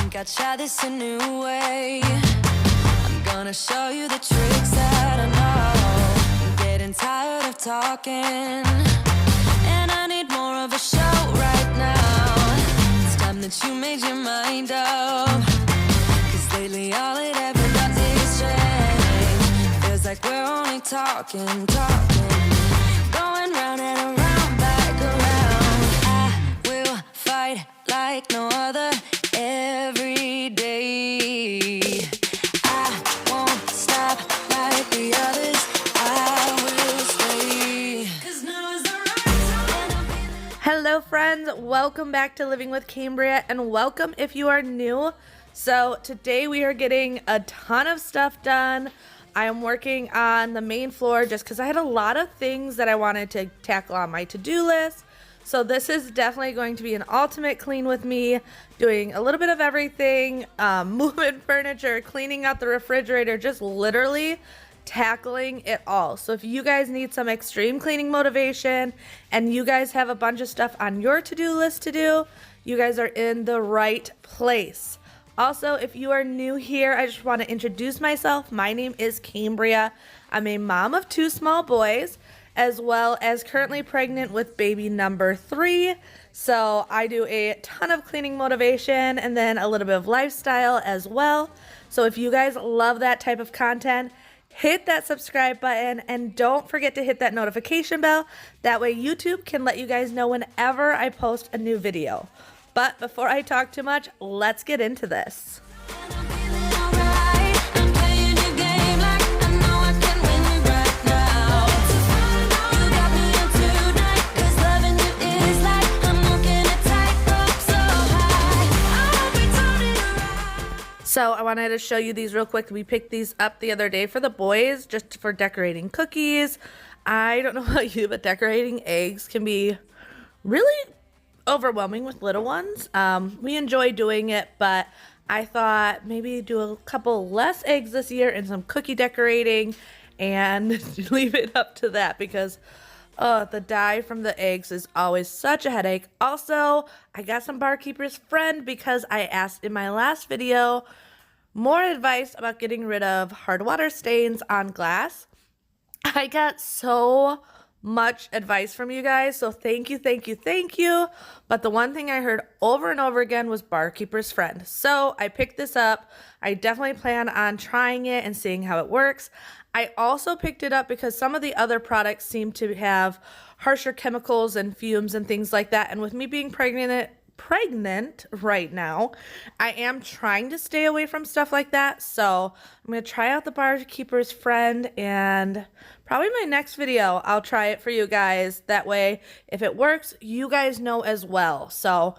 think I'd try this a new way. I'm gonna show you the tricks that I know. I'm getting tired of talking, and I need more of a show right now. It's time that you made your mind up, 'cause lately all it ever does is change. Feels like we're only talking, going round and around, back around. I will fight like no other every day. I won't stop like the others. I will stay, 'cause now is the right time. Hello friends, welcome back to Living with Cambria, and welcome if you are new. So today we are getting a ton of stuff done. I am working on the main floor just because I had a lot of things that I wanted to tackle on my to-do list. So this is definitely going to be an ultimate clean with me, doing a little bit of everything, moving furniture, cleaning out the refrigerator, just literally tackling it all. So if you guys need some extreme cleaning motivation and you guys have a bunch of stuff on your to-do list to do, you guys are in the right place. Also, if you are new here, I just want to introduce myself. My name is Cambria. I'm a mom of 2 small boys, as well as currently pregnant with baby number 3. So I do a ton of cleaning motivation and then a little bit of lifestyle as well. So if you guys love that type of content, hit that subscribe button and don't forget to hit that notification bell. That way YouTube can let you guys know whenever I post a new video. But before I talk too much, let's get into this. So I wanted to show you these real quick. We picked these up the other day for the boys, just for decorating cookies. I don't know about you, but decorating eggs can be really overwhelming with little ones. We enjoy doing it, but I thought maybe do a couple less eggs this year and some cookie decorating and leave it up to that, because the dye from the eggs is always such a headache. Also, I got some barkeeper's friend because I asked in my last video more advice about getting rid of hard water stains on glass. I got so much advice from you guys, so thank you. But the one thing I heard over and over again was barkeeper's friend. So I picked this up. I definitely plan on trying it and seeing how it works. I also picked it up because some of the other products seem to have harsher chemicals and fumes and things like that, and with me being pregnant right now, I am trying to stay away from stuff like that. So I'm gonna try out the barkeeper's friend, and probably my next video I'll try it for you guys. That way if it works, you guys know as well. So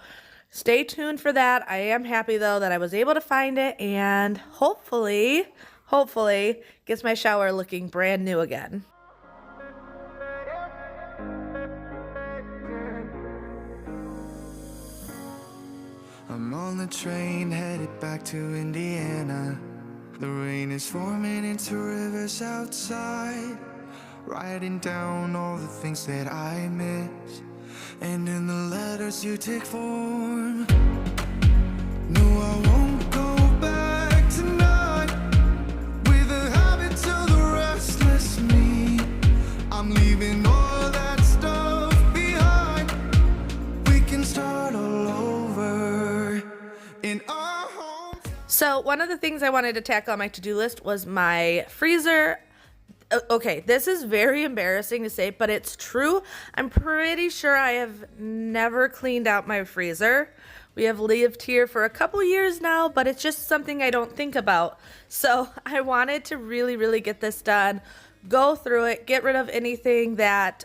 stay tuned for that. I am happy though that I was able to find it, and hopefully gets my shower looking brand new again. I'm on the train headed back to Indiana. The rain is forming into rivers outside, writing down all the things that I miss, and in the letters you take form. No, I won't go back tonight with the habits of the restless me. I'm leaving all that stuff behind. We can start all over in our home. So one of the things I wanted to tackle on my to-do list was my freezer. Okay, this is very embarrassing to say, but it's true. I'm pretty sure I have never cleaned out my freezer. We have lived here for a couple years now, but it's just something I don't think about. So I wanted to really get this done, go through it, get rid of anything that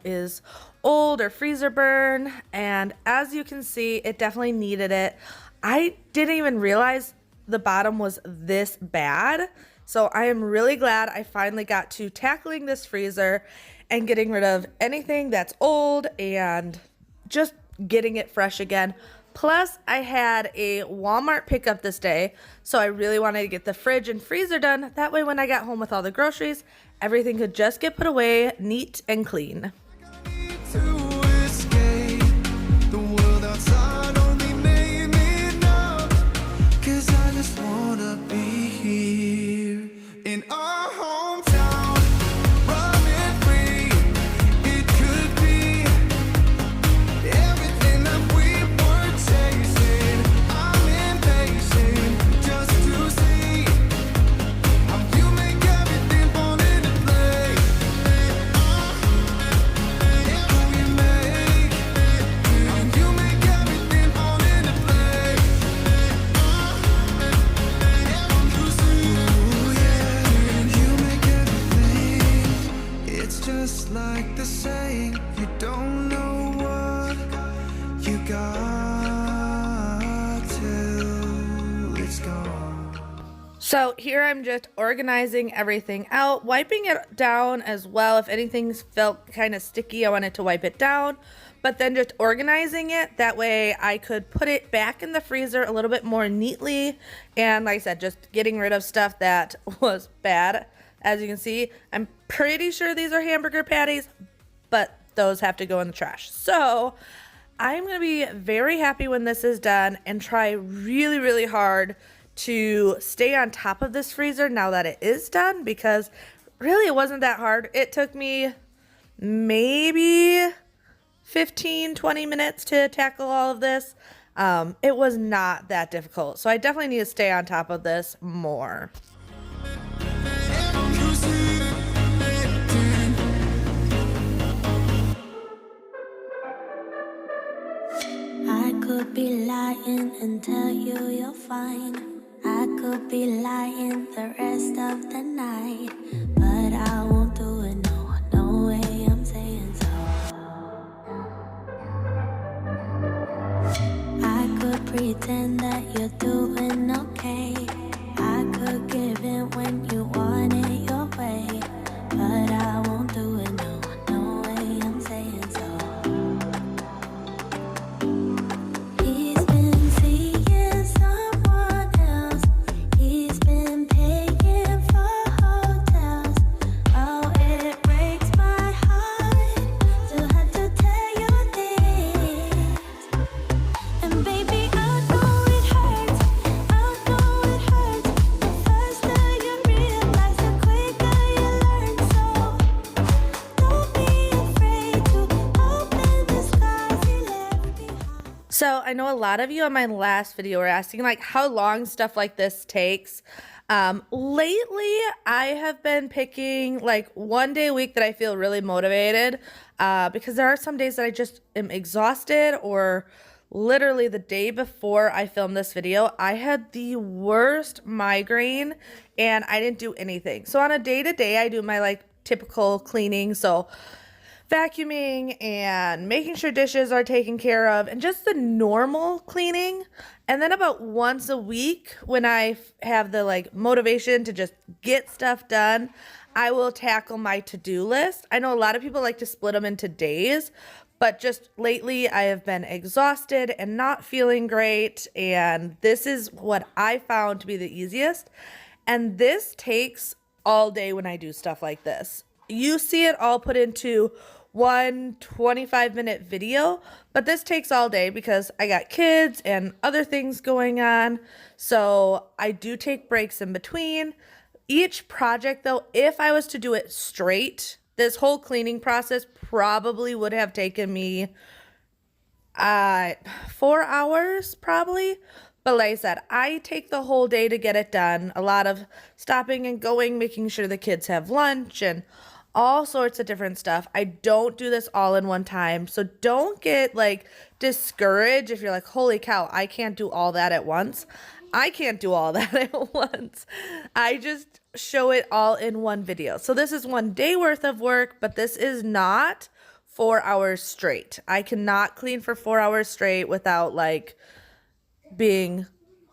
is old or freezer burn, and as you can see, it definitely needed it. I didn't even realize the bottom was this bad. So I am really glad I finally got to tackling this freezer and getting rid of anything that's old and just getting it fresh again. Plus, I had a Walmart pickup this day, so I really wanted to get the fridge and freezer done. That way when I got home with all the groceries, everything could just get put away neat and clean. wanna be here in our hometown, running free. It could be everything that we were chasing. I'm impatient just to see how you make everything fall into place. How you make everything fall into place. Ooh, yeah, you make everything. It's just like the saying, you don't know what you got till it's gone. So here I'm just organizing everything out, wiping it down as well. If anything felt kind of sticky, I wanted to wipe it down, but then just organizing it. That way I could put it back in the freezer a little bit more neatly. And like I said, just getting rid of stuff that was bad. As you can see, I'm pretty sure these are hamburger patties, but those have to go in the trash. So I'm going to be very happy when this is done and try really, really hard to stay on top of this freezer now that it is done, because really it wasn't that hard. It took me maybe 15-20 minutes to tackle all of this. It was not that difficult, so I definitely need to stay on top of this more. I could be lying and tell you you're fine. I could be lying the rest of the night, but I won't do it, no, no way I'm saying so. I could pretend that you're doing okay. I could give in when you want it your way, but I won't do it, no, no way I'm saying so. He's been seeing someone else. He's been paying for hotels. Oh, it breaks my heart to have to tell you this. And baby, I know it hurts. I know it hurts. The faster you realize, the quicker you learn. So don't be afraid to open the skies he left behind. So I know a lot of you on my last video were asking like how long stuff like this takes. Lately, I have been picking like one day a week that I feel really motivated, because there are some days that I just am exhausted, or literally the day before I filmed this video, I had the worst migraine and I didn't do anything. So on a day-to-day, I do my like typical cleaning. So vacuuming and making sure dishes are taken care of and just the normal cleaning. And then about once a week, when I have the like motivation to just get stuff done, I will tackle my to-do list. I know a lot of people like to split them into days, but just lately I have been exhausted and not feeling great. And this is what I found to be the easiest. And this takes all day when I do stuff like this. You see it all put into one 25-minute video, but this takes all day because I got kids and other things going on. So I do take breaks in between. Each project though, if I was to do it straight, this whole cleaning process probably would have taken me 4 hours probably. But like I said, I take the whole day to get it done. A lot of stopping and going, making sure the kids have lunch and all sorts of different stuff. I don't do this all in one time. So don't get like discouraged if you're like, holy cow, I can't do all that at once. I can't do all that at once. I just show it all in one video. So this is one day worth of work, but this is not 4 hours straight. I cannot clean for 4 hours straight without like being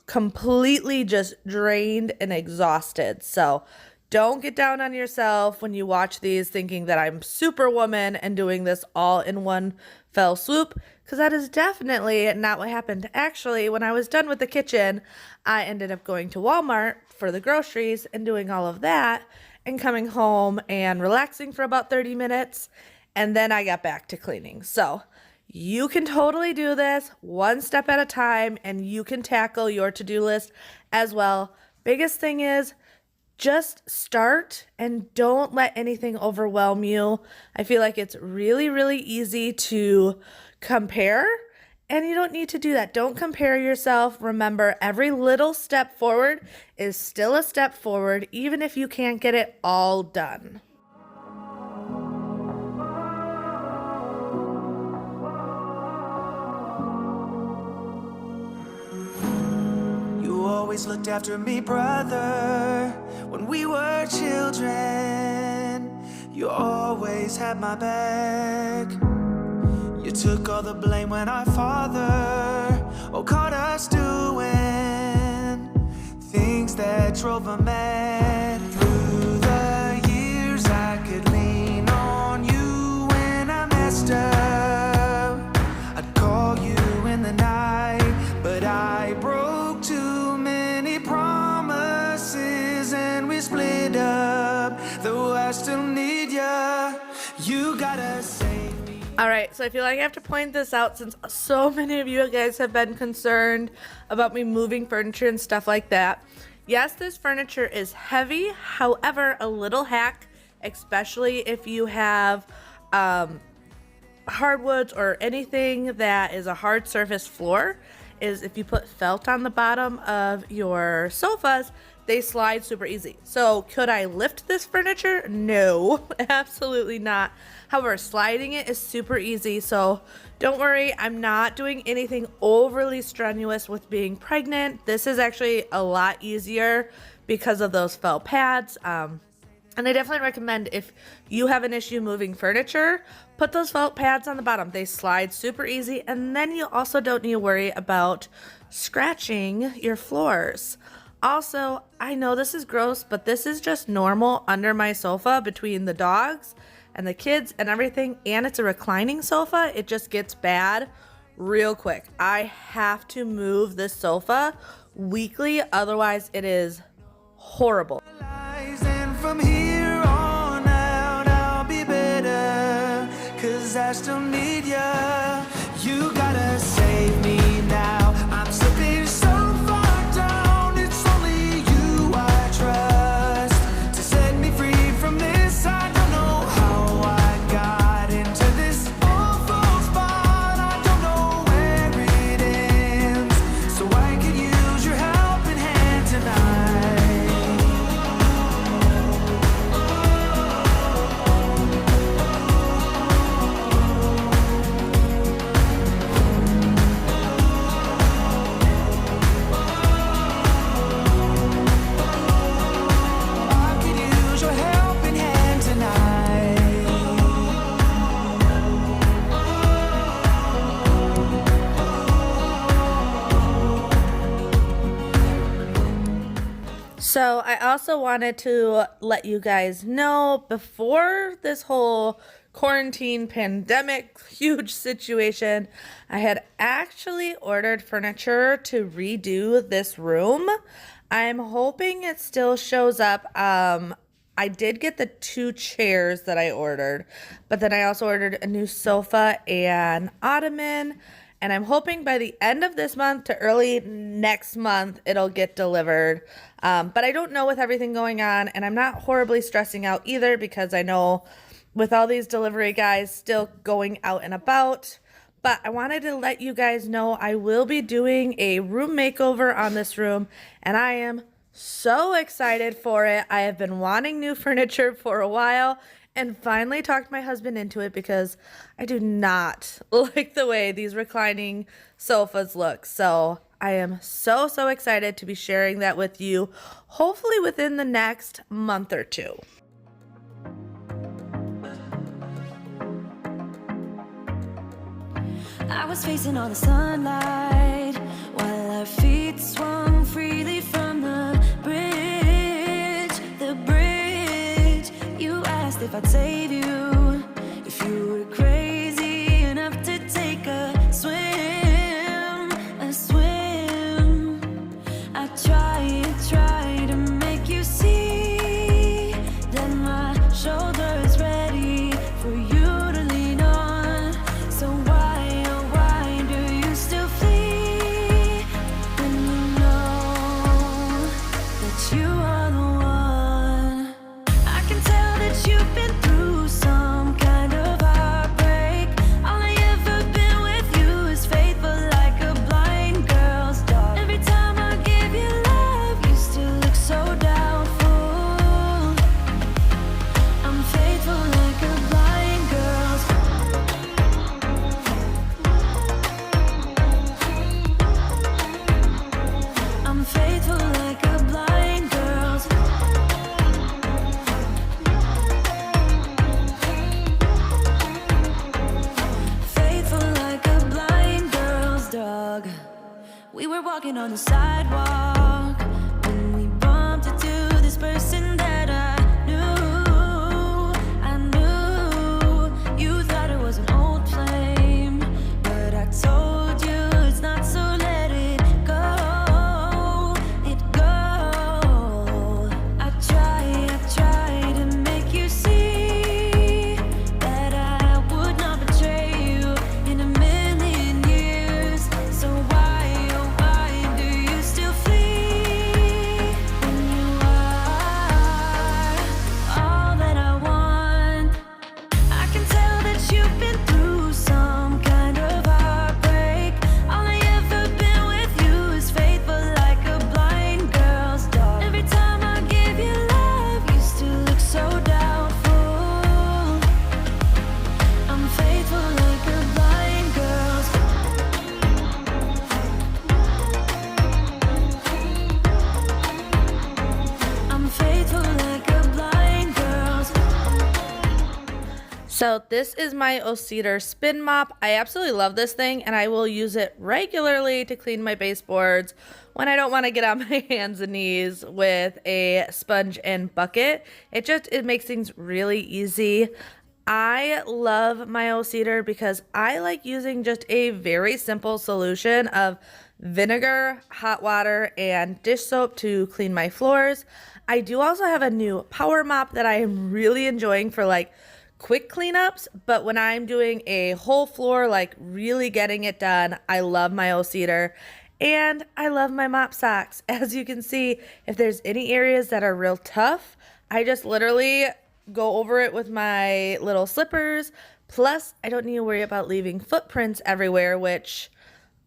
completely just drained and exhausted. So don't get down on yourself when you watch these thinking that I'm superwoman and doing this all in one fell swoop, because that is definitely not what happened. Actually, when I was done with the kitchen, I ended up going to Walmart for the groceries and doing all of that and coming home and relaxing for about 30 minutes. And then I got back to cleaning. So you can totally do this one step at a time, and you can tackle your to-do list as well. Biggest thing is just start and don't let anything overwhelm you. I feel like it's really, really easy to compare, and you don't need to do that. Don't compare yourself. Remember, every little step forward is still a step forward, even if you can't get it all done. You always looked after me, brother, when we were children. You always had my back. You took all the blame when our father caught us doing things that drove him mad. Through the years I could lean on you when I messed up. I'd call you in the night, but I broke too many promises and we split up. Though I still need ya, you gotta save me. All right, so I feel like I have to point this out since so many of you guys have been concerned about me moving furniture and stuff like that. Yes, this furniture is heavy. However, a little hack, especially if you have hardwoods or anything that is a hard surface floor, is if you put felt on the bottom of your sofas, they slide super easy. So could I lift this furniture? No, absolutely not. However, sliding it is super easy. So don't worry, I'm not doing anything overly strenuous with being pregnant. This is actually a lot easier because of those felt pads. And I definitely recommend, if you have an issue moving furniture, put those felt pads on the bottom. They slide super easy, and then you also don't need to worry about scratching your floors. Also, I know this is gross, but this is just normal under my sofa between the dogs and the kids and everything, and it's a reclining sofa. It just gets bad real quick. I have to move this sofa weekly, otherwise it is horrible. And from here on out, I'll be better, 'cause I still need ya. You gotta save me now. I'm slipping so far down. It's only you I trust to set me free from this. I don't know how I got into this awful spot. I don't know where it ends, so I could use your helping hand tonight. I could use your helping hand tonight. So I also wanted to let you guys know, before this whole quarantine pandemic huge situation, I had actually ordered furniture to redo this room. I'm hoping it still shows up. I did get the 2 chairs that I ordered, but then I also ordered a new sofa and ottoman. And I'm hoping by the end of this month to early next month, it'll get delivered. But I don't know with everything going on, and I'm not horribly stressing out either, because I know with all these delivery guys still going out and about. But I wanted to let you guys know I will be doing a room makeover on this room, and I am so excited for it. I have been wanting new furniture for a while, and finally talked my husband into it, because I do not like the way these reclining sofas look. So I am so excited to be sharing that with you, hopefully within the next month or 2. I was facing all the sunlight while our feet swung freely from the bridge. The bridge. You asked if I'd save you, if you were crazy enough to take a swim, a swim. I try to make you see that my shoulder is ready for you to lean on. So why, oh why do you still flee when you know that I'm faithful like a blind girl's. Faithful like a blind girl's dog. We were walking on the sidewalk when we bumped into this person that I knew. I knew you thought it was an old flame, but I told you it's not, so let it go. It go. I try to make you see that I would not betray you in a million years. So why, oh why do you still flee when you are all that I want? I can tell that you've been through some kind of heartbreak. All I ever been with you is faithful like a blind girl's dog. Every time I give you love, you still look so doubtful. I'm faithful like a blind girl's. I'm faithful like a blind girl's. So this is my Cedar spin mop. I absolutely love this thing, and I will use it regularly to clean my baseboards when I don't want to get on my hands and knees with a sponge and bucket. It makes things really easy. I love my Cedar because I like using just a very simple solution of vinegar, hot water, and dish soap to clean my floors. I do also have a new power mop that I am really enjoying for like quick cleanups, but when I'm doing a whole floor, like really getting it done, I love my Cedar. And I love my mop socks. As you can see, if there's any areas that are real tough, I just literally go over it with my little slippers. Plus, I don't need to worry about leaving footprints everywhere, which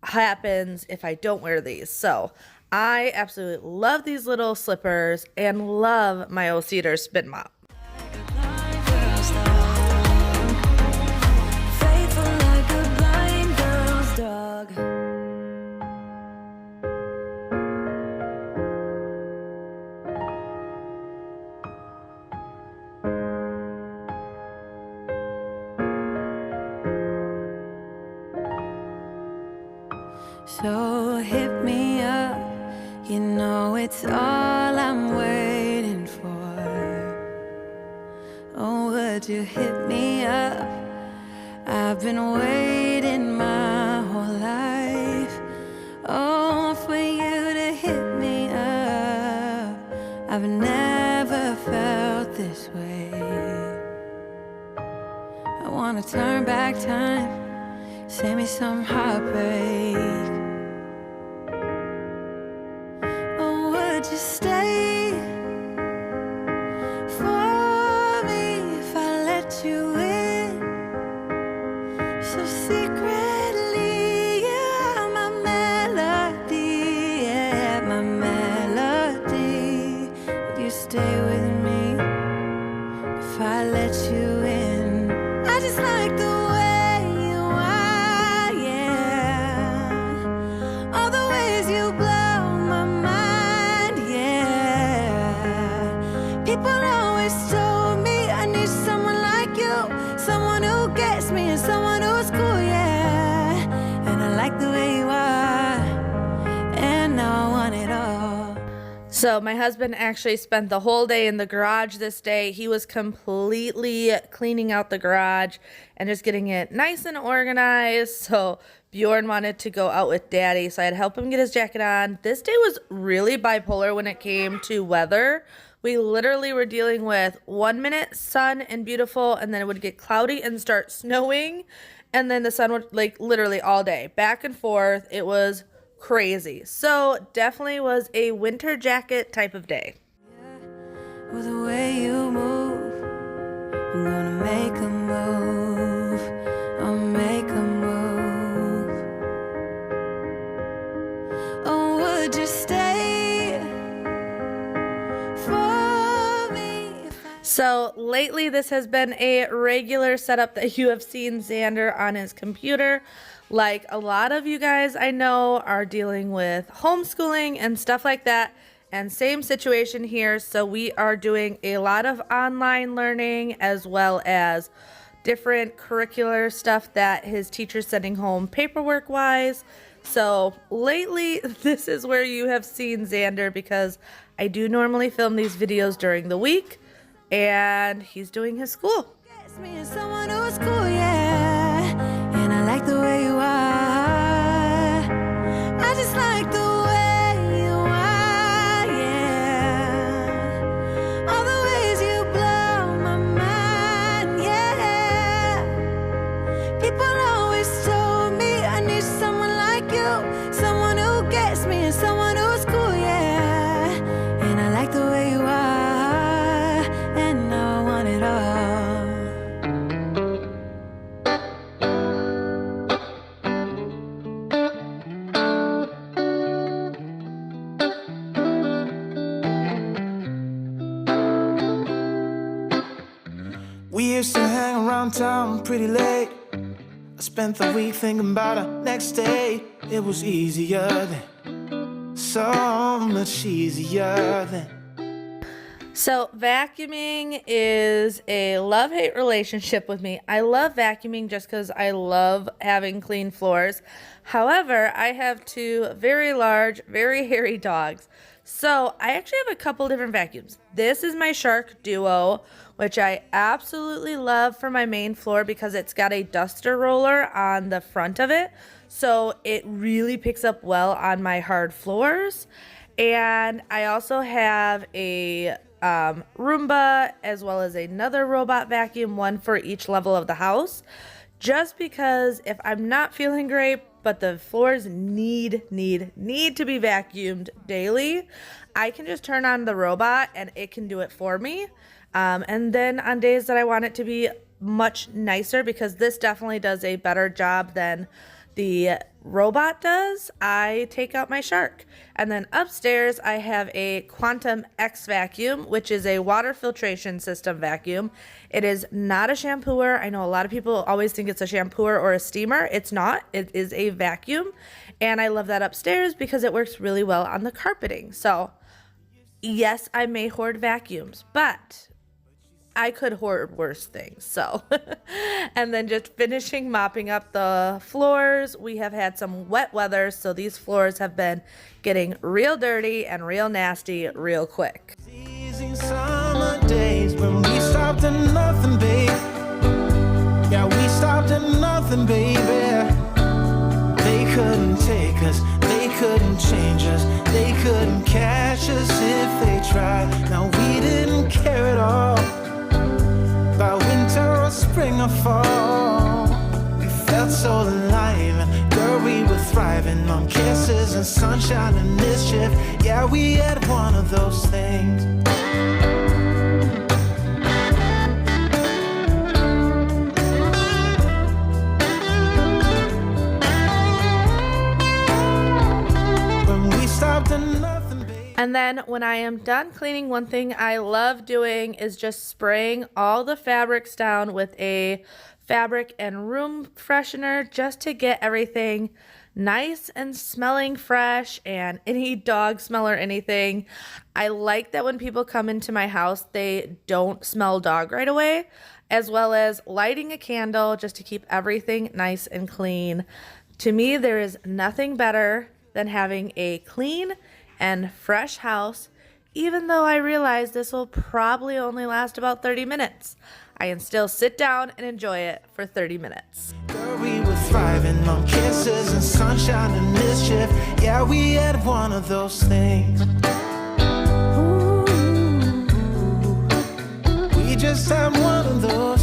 happens if I don't wear these. So I absolutely love these little slippers and love my Cedar spin mop. Blind girl's dog. Faithful like a blind girl's dog. So hit me up, you know it's all I'm waiting for. Oh, would you hit me up? I've been waiting my whole life. Oh, for you to hit me up. I've never felt this way. I wanna turn back time, save me some heartbreak. Oh, would you stay for me if I let you in? So secretly, yeah, my melody, yeah, my melody. Would you stay with me if I let you in? I just like the way you are, yeah. All the ways you blow my mind, yeah. People always told me I need someone like you, someone who gets me and someone who's cool, yeah. And I like the way you are, and now I want it all. So my husband actually spent the whole day in the garage this day. He was completely cleaning out the garage and just getting it nice and organized. So Bjorn wanted to go out with Daddy, so I had to help him get his jacket on. This day was really bipolar when it came to weather. We literally were dealing with 1 minute sun and beautiful, and then it would get cloudy and start snowing, and then the sun would like literally all day back and forth. It was crazy. So definitely was a winter jacket type of day. With the way you move, I'm gonna make a move. I'll make a move. Oh, would you stay for me? So lately this has been a regular setup that you have seen Xander on his computer. Like a lot of you guys I know are dealing with homeschooling and stuff like that, and same situation here. So we are doing a lot of online learning as well as different curricular stuff that his teacher's sending home paperwork wise. So lately, this is where you have seen Xander, because I do normally film these videos during the week and he's doing his school. Gets me as someone who's cool, yeah. And I like the way you are. I just like the way you are, yeah. All the ways you blow my mind, yeah. People always told me I need someone like you, someone who gets me and someone who's cool, yeah. And I like the way you are, and now I want it all. We used to hang around town pretty late. I spent the week thinking about our next date. It was easier then, so much easier then. So vacuuming is a love-hate relationship with me. I love vacuuming just because I love having clean floors. However, I have two very large, very hairy dogs. So I actually have a couple different vacuums. This is my Shark Duo, which I absolutely love for my main floor because it's got a duster roller on the front of it. So it really picks up well on my hard floors. And I also have a Roomba as well as another robot vacuum, one for each level of the house, just because if I'm not feeling great but the floors need to be vacuumed daily, I can just turn on the robot and it can do it for me. And then on days that I want it to be much nicer, because this definitely does a better job than the robot does, I take out my Shark. And then upstairs I have a Quantum X vacuum, which is a water filtration system vacuum. It is not a shampooer. I know a lot of people always think it's a shampooer or a steamer. It's not. It is a vacuum. And I love that upstairs because it works really well on the carpeting. So yes, I may hoard vacuums, but I could hoard worse things. So, and then just finishing mopping up the floors. We have had some wet weather, so these floors have been getting real dirty and real nasty real quick. Easy summer days when we stopped at nothing, babe. Yeah, we stopped at nothing, baby. They couldn't take us, they couldn't change us, they couldn't catch us if they tried. Now we didn't care at all about winter or spring or fall. We felt so alive, and girl, we were thriving on kisses and sunshine and mischief. Yeah, we had one of those things. When we stopped at nothing, baby. And then when I am done cleaning, one thing I love doing is just spraying all the fabrics down with a fabric and room freshener just to get everything nice and smelling fresh, and any dog smell or anything. I like that when people come into my house, they don't smell dog right away, as well as lighting a candle just to keep everything nice and clean. To me, there is nothing better than having a clean and fresh house, even though I realize this will probably only last about 30 minutes. I can still sit down and enjoy it for 30 minutes. Girl, we were thriving on kisses and sunshine and mischief. Yeah, we had one of those things. Ooh, we just had one of those